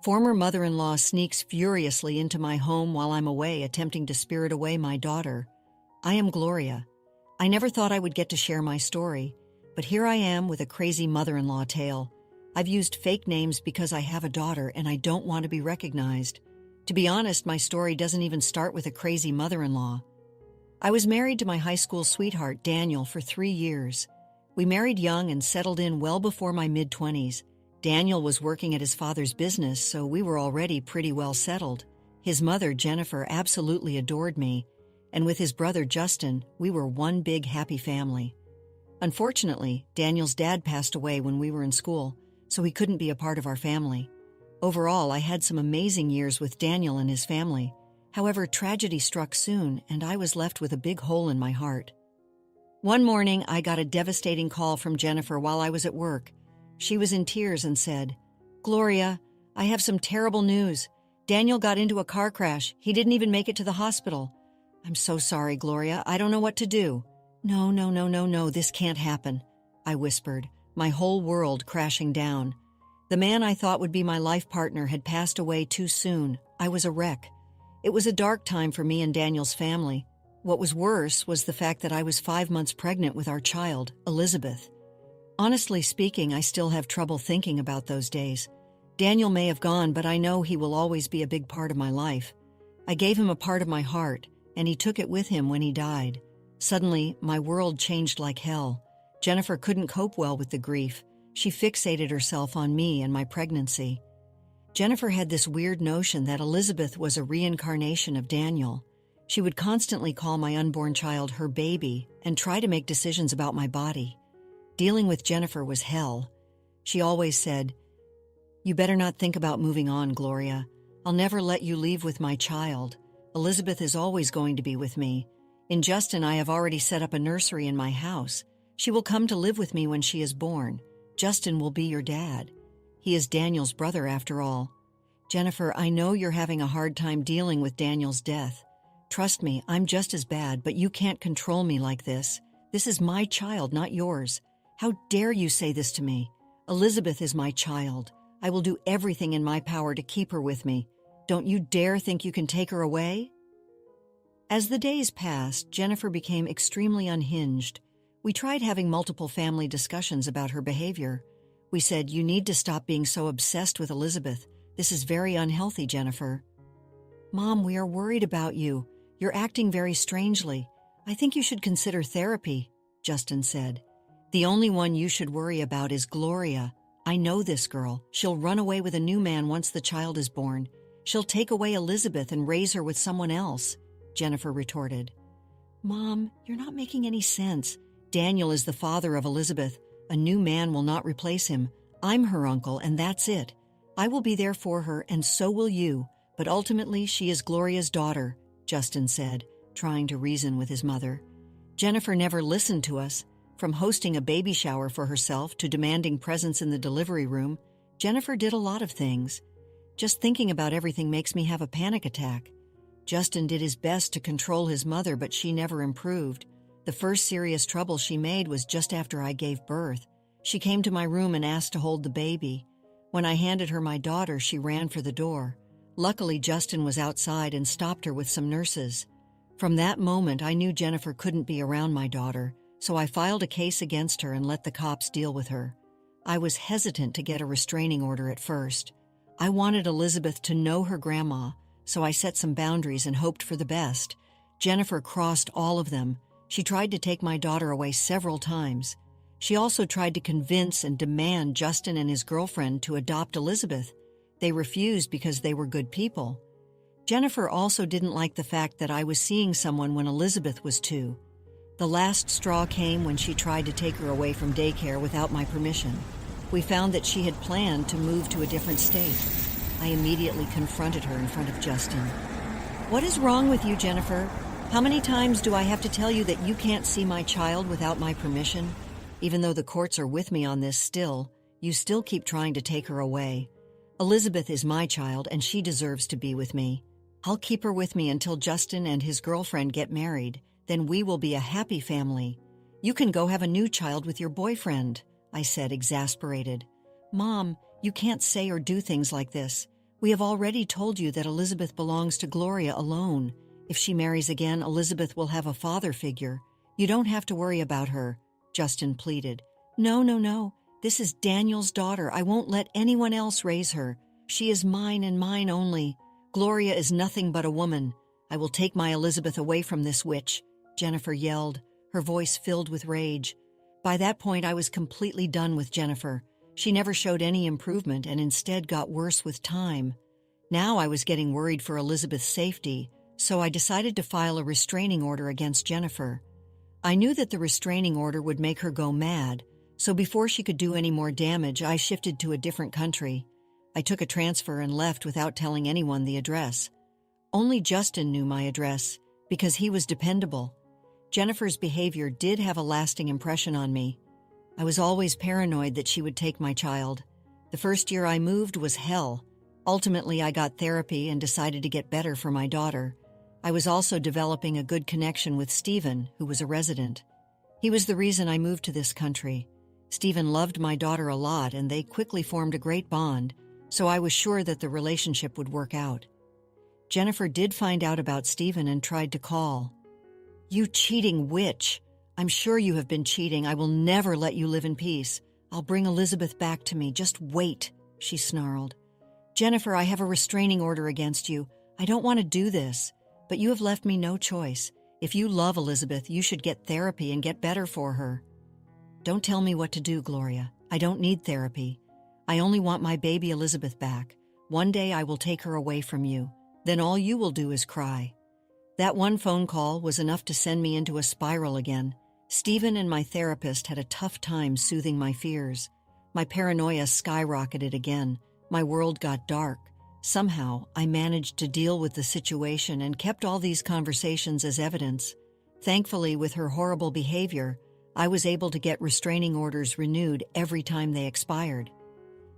Former mother-in-law sneaks furiously into my home while I'm away attempting to spirit away my daughter. I am Gloria. I never thought I would get to share my story, but here I am with a crazy mother-in-law tale. I've used fake names because I have a daughter and I don't want to be recognized. To be honest, my story doesn't even start with a crazy mother-in-law. I was married to my high school sweetheart, Daniel, for 3 years. We married young and settled in well before my mid-20s. Daniel was working at his father's business, so we were already pretty well settled. His mother, Jennifer, absolutely adored me, and with his brother, Justin, we were one big happy family. Unfortunately, Daniel's dad passed away when we were in school, so he couldn't be a part of our family. Overall, I had some amazing years with Daniel and his family. However, tragedy struck soon, and I was left with a big hole in my heart. One morning, I got a devastating call from Jennifer while I was at work. She was in tears and said, "Gloria, I have some terrible news. Daniel got into a car crash. He didn't even make it to the hospital." "I'm so sorry, Gloria. I don't know what to do." No, this can't happen," I whispered, my whole world crashing down. The man I thought would be my life partner had passed away too soon. I was a wreck. It was a dark time for me and Daniel's family. What was worse was the fact that I was 5 months pregnant with our child, Elizabeth. Honestly speaking, I still have trouble thinking about those days. Daniel may have gone, but I know he will always be a big part of my life. I gave him a part of my heart, and he took it with him when he died. Suddenly, my world changed like hell. Jennifer couldn't cope well with the grief. She fixated herself on me and my pregnancy. Jennifer had this weird notion that Elizabeth was a reincarnation of Daniel. She would constantly call my unborn child her baby and try to make decisions about my body. Dealing with Jennifer was hell. She always said, "You better not think about moving on, Gloria. I'll never let you leave with my child. Elizabeth is always going to be with me. In Justin, I have already set up a nursery in my house. She will come to live with me when she is born. Justin will be your dad. He is Daniel's brother after all. Jennifer, I know you're having a hard time dealing with Daniel's death. Trust me, I'm just as bad, but you can't control me like this. This is my child, not yours. How dare you say this to me? Elizabeth is my child. I will do everything in my power to keep her with me. Don't you dare think you can take her away?" As the days passed, Jennifer became extremely unhinged. We tried having multiple family discussions about her behavior. We said, "You need to stop being so obsessed with Elizabeth. This is very unhealthy, Jennifer." "Mom, we are worried about you. You're acting very strangely. I think you should consider therapy," Justin said. "The only one you should worry about is Gloria. I know this girl. She'll run away with a new man once the child is born. She'll take away Elizabeth and raise her with someone else," Jennifer retorted. "Mom, you're not making any sense. Daniel is the father of Elizabeth. A new man will not replace him. I'm her uncle, and that's it. I will be there for her, and so will you, but ultimately she is Gloria's daughter," Justin said, trying to reason with his mother. Jennifer never listened to us. From hosting a baby shower for herself to demanding presents in the delivery room, Jennifer did a lot of things. Just thinking about everything makes me have a panic attack. Justin did his best to control his mother, but she never improved. The first serious trouble she made was just after I gave birth. She came to my room and asked to hold the baby. When I handed her my daughter, she ran for the door. Luckily, Justin was outside and stopped her with some nurses. From that moment, I knew Jennifer couldn't be around my daughter, so I filed a case against her and let the cops deal with her. I was hesitant to get a restraining order at first. I wanted Elizabeth to know her grandma, so I set some boundaries and hoped for the best. Jennifer crossed all of them. She tried to take my daughter away several times. She also tried to convince and demand Justin and his girlfriend to adopt Elizabeth. They refused because they were good people. Jennifer also didn't like the fact that I was seeing someone when Elizabeth was 2. The last straw came when she tried to take her away from daycare without my permission. We found that she had planned to move to a different state. I immediately confronted her in front of Justin. "What is wrong with you, Jennifer? How many times do I have to tell you that you can't see my child without my permission? Even though the courts are with me on this still, you still keep trying to take her away. Elizabeth is my child and she deserves to be with me. I'll keep her with me until Justin and his girlfriend get married. Then we will be a happy family. You can go have a new child with your boyfriend," I said, exasperated. "Mom, you can't say or do things like this. We have already told you that Elizabeth belongs to Gloria alone. If she marries again, Elizabeth will have a father figure. You don't have to worry about her," Justin pleaded. No. This is Daniel's daughter. I won't let anyone else raise her. She is mine and mine only. Gloria is nothing but a woman. I will take my Elizabeth away from this witch," Jennifer yelled, her voice filled with rage. By that point, I was completely done with Jennifer. She never showed any improvement and instead got worse with time. Now I was getting worried for Elizabeth's safety, so I decided to file a restraining order against Jennifer. I knew that the restraining order would make her go mad, so before she could do any more damage, I shifted to a different country. I took a transfer and left without telling anyone the address. Only Justin knew my address, because he was dependable. Jennifer's behavior did have a lasting impression on me. I was always paranoid that she would take my child. The first year I moved was hell. Ultimately, I got therapy and decided to get better for my daughter. I was also developing a good connection with Stephen, who was a resident. He was the reason I moved to this country. Stephen loved my daughter a lot, and they quickly formed a great bond, so I was sure that the relationship would work out. Jennifer did find out about Stephen and tried to call. "You cheating witch! I'm sure you have been cheating. I will never let you live in peace. I'll bring Elizabeth back to me. Just wait," she snarled. "Jennifer, I have a restraining order against you. I don't want to do this, but you have left me no choice. If you love Elizabeth, you should get therapy and get better for her." "Don't tell me what to do, Gloria. I don't need therapy. I only want my baby Elizabeth back. One day I will take her away from you. Then all you will do is cry." That one phone call was enough to send me into a spiral again. Stephen and my therapist had a tough time soothing my fears. My paranoia skyrocketed again. My world got dark. Somehow, I managed to deal with the situation and kept all these conversations as evidence. Thankfully, with her horrible behavior, I was able to get restraining orders renewed every time they expired.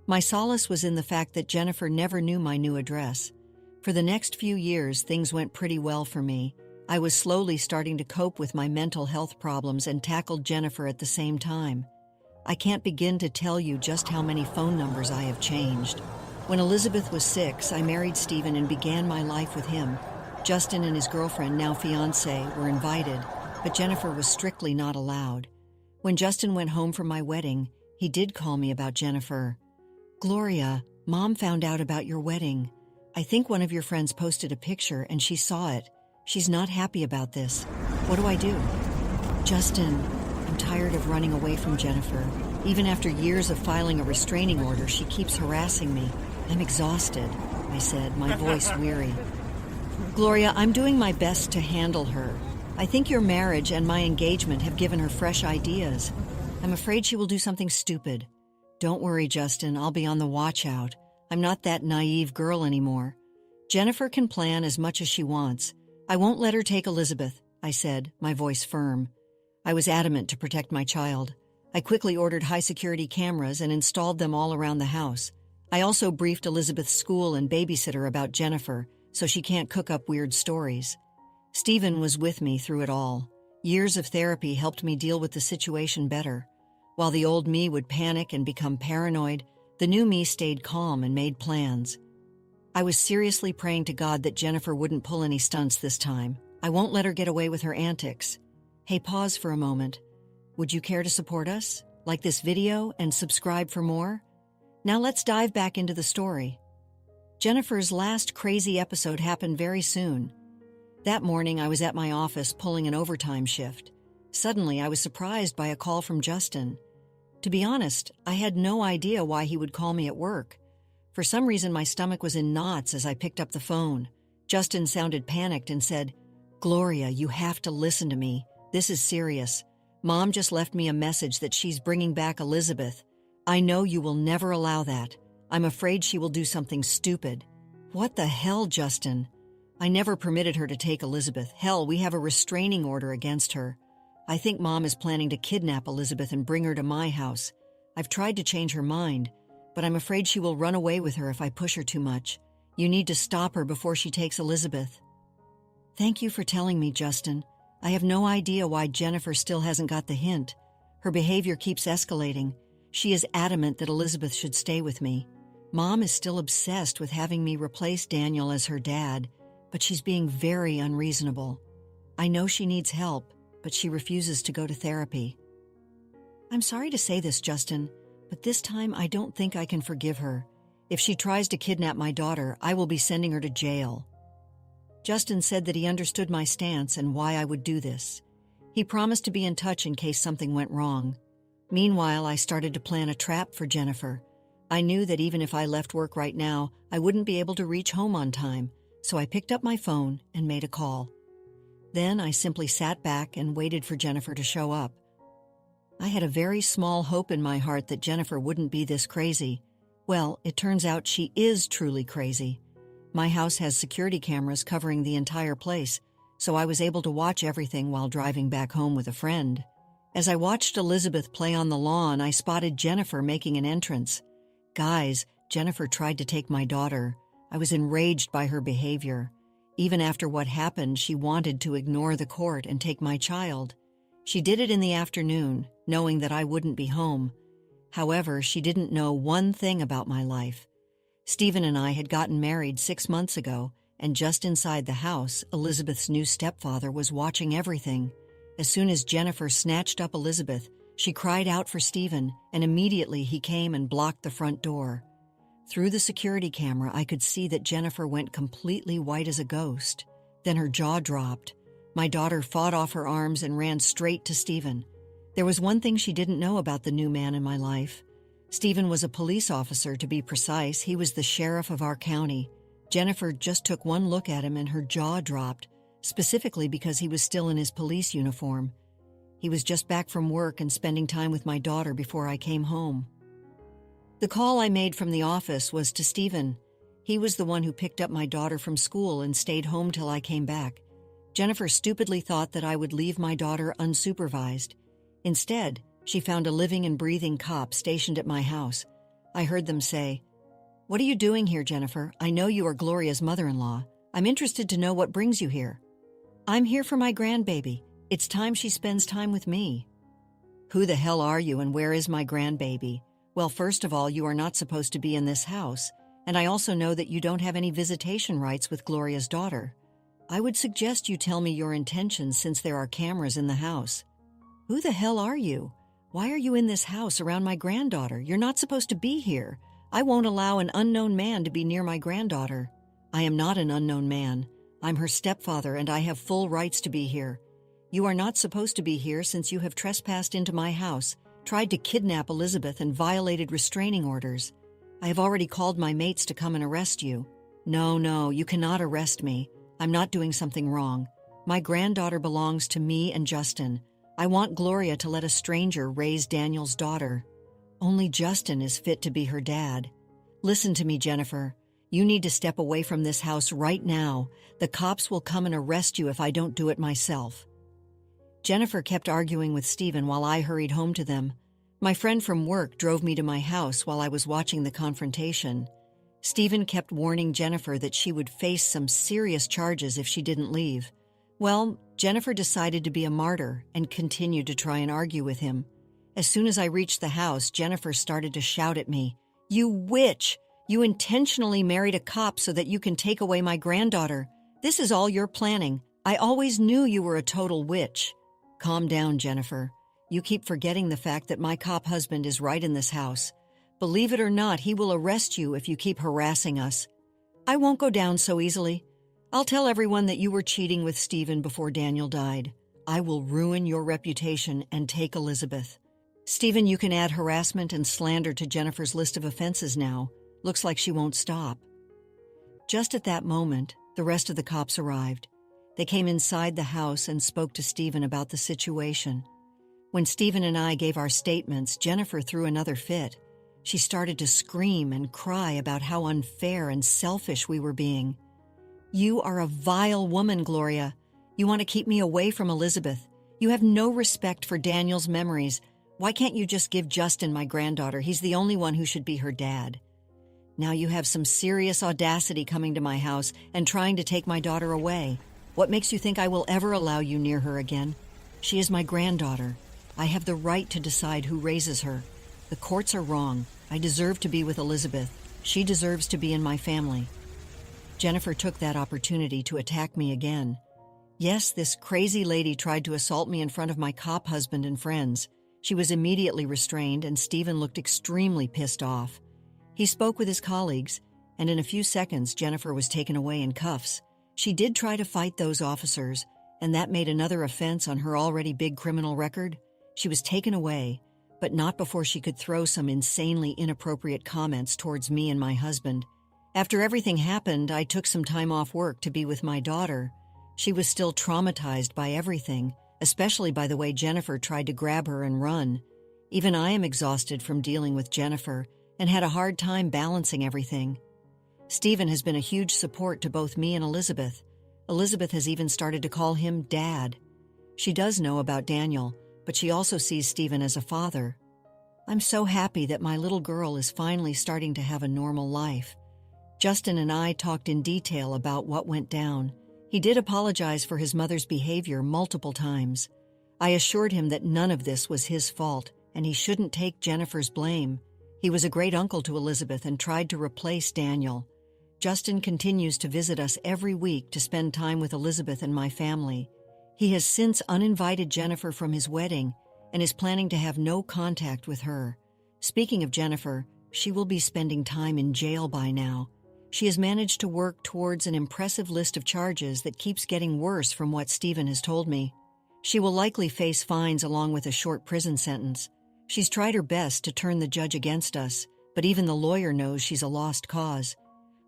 My solace was in the fact that Jennifer never knew my new address. For the next few years, things went pretty well for me. I was slowly starting to cope with my mental health problems and tackled Jennifer at the same time. I can't begin to tell you just how many phone numbers I have changed. When Elizabeth was 6, I married Stephen and began my life with him. Justin and his girlfriend, now fiancé, were invited, but Jennifer was strictly not allowed. When Justin went home from my wedding, he did call me about Jennifer. "Gloria, Mom found out about your wedding. I think one of your friends posted a picture and she saw it. She's not happy about this. What do I do?" "Justin, I'm tired of running away from Jennifer. Even after years of filing a restraining order, she keeps harassing me. I'm exhausted," I said, my voice weary. "Gloria, I'm doing my best to handle her. I think your marriage and my engagement have given her fresh ideas. I'm afraid she will do something stupid. Don't worry, Justin, I'll be on the watch out. I'm not that naive girl anymore. Jennifer can plan as much as she wants. I won't let her take Elizabeth," I said, my voice firm. I was adamant to protect my child. I quickly ordered high-security cameras and installed them all around the house. I also briefed Elizabeth's school and babysitter about Jennifer, so she can't cook up weird stories. Stephen was with me through it all. Years of therapy helped me deal with the situation better. While the old me would panic and become paranoid, the new me stayed calm and made plans. I was seriously praying to God that Jennifer wouldn't pull any stunts this time. I won't let her get away with her antics. Hey, pause for a moment. Would you care to support us? Like this video and subscribe for more? Now let's dive back into the story. Jennifer's last crazy episode happened very soon. That morning, I was at my office pulling an overtime shift. Suddenly, I was surprised by a call from Justin. To be honest, I had no idea why he would call me at work. For some reason, my stomach was in knots as I picked up the phone. Justin sounded panicked and said, "Gloria, you have to listen to me. This is serious. Mom just left me a message that she's bringing back Elizabeth. I know you will never allow that. I'm afraid she will do something stupid." "What the hell, Justin? I never permitted her to take Elizabeth. Hell, we have a restraining order against her. I think Mom is planning to kidnap Elizabeth and bring her to my house. I've tried to change her mind, but I'm afraid she will run away with her if I push her too much. You need to stop her before she takes Elizabeth." "Thank you for telling me, Justin. I have no idea why Jennifer still hasn't got the hint. Her behavior keeps escalating. She is adamant that Elizabeth should stay with me. Mom is still obsessed with having me replace Daniel as her dad, but she's being very unreasonable. I know she needs help, but she refuses to go to therapy. I'm sorry to say this, Justin, but this time I don't think I can forgive her. If she tries to kidnap my daughter, I will be sending her to jail. Justin said that he understood my stance and why I would do this. He promised to be in touch in case something went wrong. Meanwhile, I started to plan a trap for Jennifer. I knew that even if I left work right now, I wouldn't be able to reach home on time, so I picked up my phone and made a call. Then I simply sat back and waited for Jennifer to show up. I had a very small hope in my heart that Jennifer wouldn't be this crazy. Well, it turns out she is truly crazy. My house has security cameras covering the entire place, so I was able to watch everything while driving back home with a friend. As I watched Elizabeth play on the lawn, I spotted Jennifer making an entrance. Guys, Jennifer tried to take my daughter. I was enraged by her behavior. Even after what happened, she wanted to ignore the court and take my child. She did it in the afternoon, knowing that I wouldn't be home. However, she didn't know one thing about my life. Stephen and I had gotten married 6 months ago, and just inside the house, Elizabeth's new stepfather was watching everything. As soon as Jennifer snatched up Elizabeth, she cried out for Stephen, and immediately he came and blocked the front door. Through the security camera, I could see that Jennifer went completely white as a ghost. Then her jaw dropped. My daughter fought off her arms and ran straight to Stephen. There was one thing she didn't know about the new man in my life. Stephen was a police officer, to be precise. He was the sheriff of our county. Jennifer just took one look at him and her jaw dropped, specifically because he was still in his police uniform. He was just back from work and spending time with my daughter before I came home. The call I made from the office was to Stephen. He was the one who picked up my daughter from school and stayed home till I came back. Jennifer stupidly thought that I would leave my daughter unsupervised. Instead, she found a living and breathing cop stationed at my house. I heard them say, "What are you doing here, Jennifer? I know you are Gloria's mother-in-law. I'm interested to know what brings you here." "I'm here for my grandbaby. It's time she spends time with me." "Who the hell are you and where is my grandbaby?" "Well, first of all, you are not supposed to be in this house, and I also know that you don't have any visitation rights with Gloria's daughter. I would suggest you tell me your intentions since there are cameras in the house." "Who the hell are you? Why are you in this house around my granddaughter? You're not supposed to be here. I won't allow an unknown man to be near my granddaughter." "I am not an unknown man. I'm her stepfather and I have full rights to be here. You are not supposed to be here since you have trespassed into my house, tried to kidnap Elizabeth and violated restraining orders. I have already called my mates to come and arrest you." No, you cannot arrest me. I'm not doing something wrong. My granddaughter belongs to me and Justin. I want Gloria to let a stranger raise Daniel's daughter. Only Justin is fit to be her dad. Listen to me, Jennifer. You need to step away from this house right now. The cops will come and arrest you if I don't do it myself. Jennifer kept arguing with Stephen while I hurried home to them. My friend from work drove me to my house while I was watching the confrontation. Stephen kept warning Jennifer that she would face some serious charges if she didn't leave. Well, Jennifer decided to be a martyr and continued to try and argue with him. As soon as I reached the house, Jennifer started to shout at me, "You witch! You intentionally married a cop so that you can take away my granddaughter. This is all your planning. I always knew you were a total witch." "Calm down, Jennifer. You keep forgetting the fact that my cop husband is right in this house. Believe it or not, he will arrest you if you keep harassing us." "I won't go down so easily. I'll tell everyone that you were cheating with Stephen before Daniel died. I will ruin your reputation and take Elizabeth." "Stephen, you can add harassment and slander to Jennifer's list of offenses now. Looks like she won't stop." Just at that moment, the rest of the cops arrived. They came inside the house and spoke to Stephen about the situation. When Stephen and I gave our statements, Jennifer threw another fit. She started to scream and cry about how unfair and selfish we were being. "You are a vile woman, Gloria. You want to keep me away from Elizabeth. You have no respect for Daniel's memories. Why can't you just give Justin my granddaughter? He's the only one who should be her dad. Now you have some serious audacity coming to my house and trying to take my daughter away. What makes you think I will ever allow you near her again? She is my granddaughter. I have the right to decide who raises her. The courts are wrong. I deserve to be with Elizabeth. She deserves to be in my family. Jennifer took that opportunity to attack me again. Yes, this crazy lady tried to assault me in front of my cop husband and friends. She was immediately restrained, and Stephen looked extremely pissed off. He spoke with his colleagues, and in a few seconds, Jennifer was taken away in cuffs. She did try to fight those officers, and that made another offense on her already big criminal record. She was taken away, but not before she could throw some insanely inappropriate comments towards me and my husband. After everything happened, I took some time off work to be with my daughter. She was still traumatized by everything, especially by the way Jennifer tried to grab her and run. Even I am exhausted from dealing with Jennifer and had a hard time balancing everything. Stephen has been a huge support to both me and Elizabeth. Elizabeth has even started to call him Dad. She does know about Daniel, but she also sees Stephen as a father. I'm so happy that my little girl is finally starting to have a normal life. Justin and I talked in detail about what went down. He did apologize for his mother's behavior multiple times. I assured him that none of this was his fault, and he shouldn't take Jennifer's blame. He was a great uncle to Elizabeth and tried to replace Daniel. Justin continues to visit us every week to spend time with Elizabeth and my family. He has since uninvited Jennifer from his wedding and is planning to have no contact with her. Speaking of Jennifer, she will be spending time in jail by now. She has managed to work towards an impressive list of charges that keeps getting worse from what Stephen has told me. She will likely face fines along with a short prison sentence. She's tried her best to turn the judge against us, but even the lawyer knows she's a lost cause.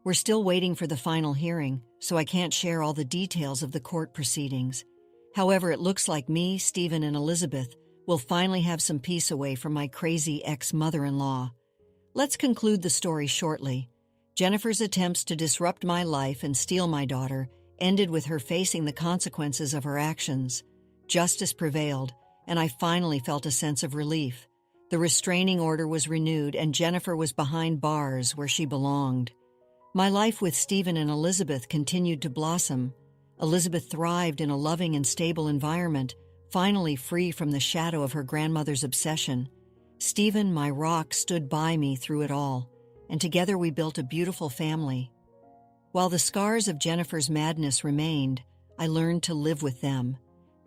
We're still waiting for the final hearing, so I can't share all the details of the court proceedings. However, it looks like me, Stephen, and Elizabeth will finally have some peace away from my crazy ex-mother-in-law. Let's conclude the story shortly. Jennifer's attempts to disrupt my life and steal my daughter ended with her facing the consequences of her actions. Justice prevailed, and I finally felt a sense of relief. The restraining order was renewed, and Jennifer was behind bars where she belonged. My life with Stephen and Elizabeth continued to blossom. Elizabeth thrived in a loving and stable environment, finally free from the shadow of her grandmother's obsession. Stephen, my rock, stood by me through it all, and together we built a beautiful family. While the scars of Jennifer's madness remained, I learned to live with them.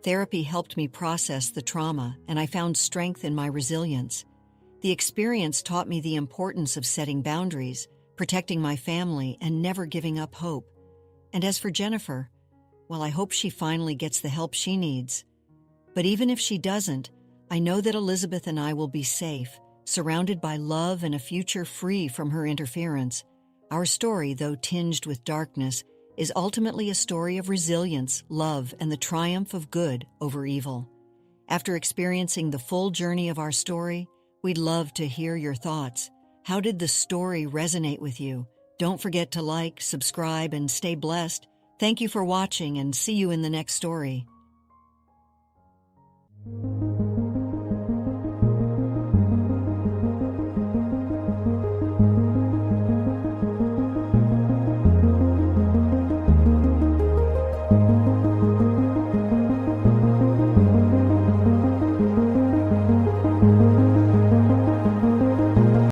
Therapy helped me process the trauma, and I found strength in my resilience. The experience taught me the importance of setting boundaries, protecting my family, and never giving up hope. And as for Jennifer, well, I hope she finally gets the help she needs. But even if she doesn't, I know that Elizabeth and I will be safe, surrounded by love and a future free from her interference. Our story, though tinged with darkness, is ultimately a story of resilience, love, and the triumph of good over evil. After experiencing the full journey of our story, we'd love to hear your thoughts. How did the story resonate with you? Don't forget to like, subscribe, and stay blessed. Thank you for watching, and see you in the next story.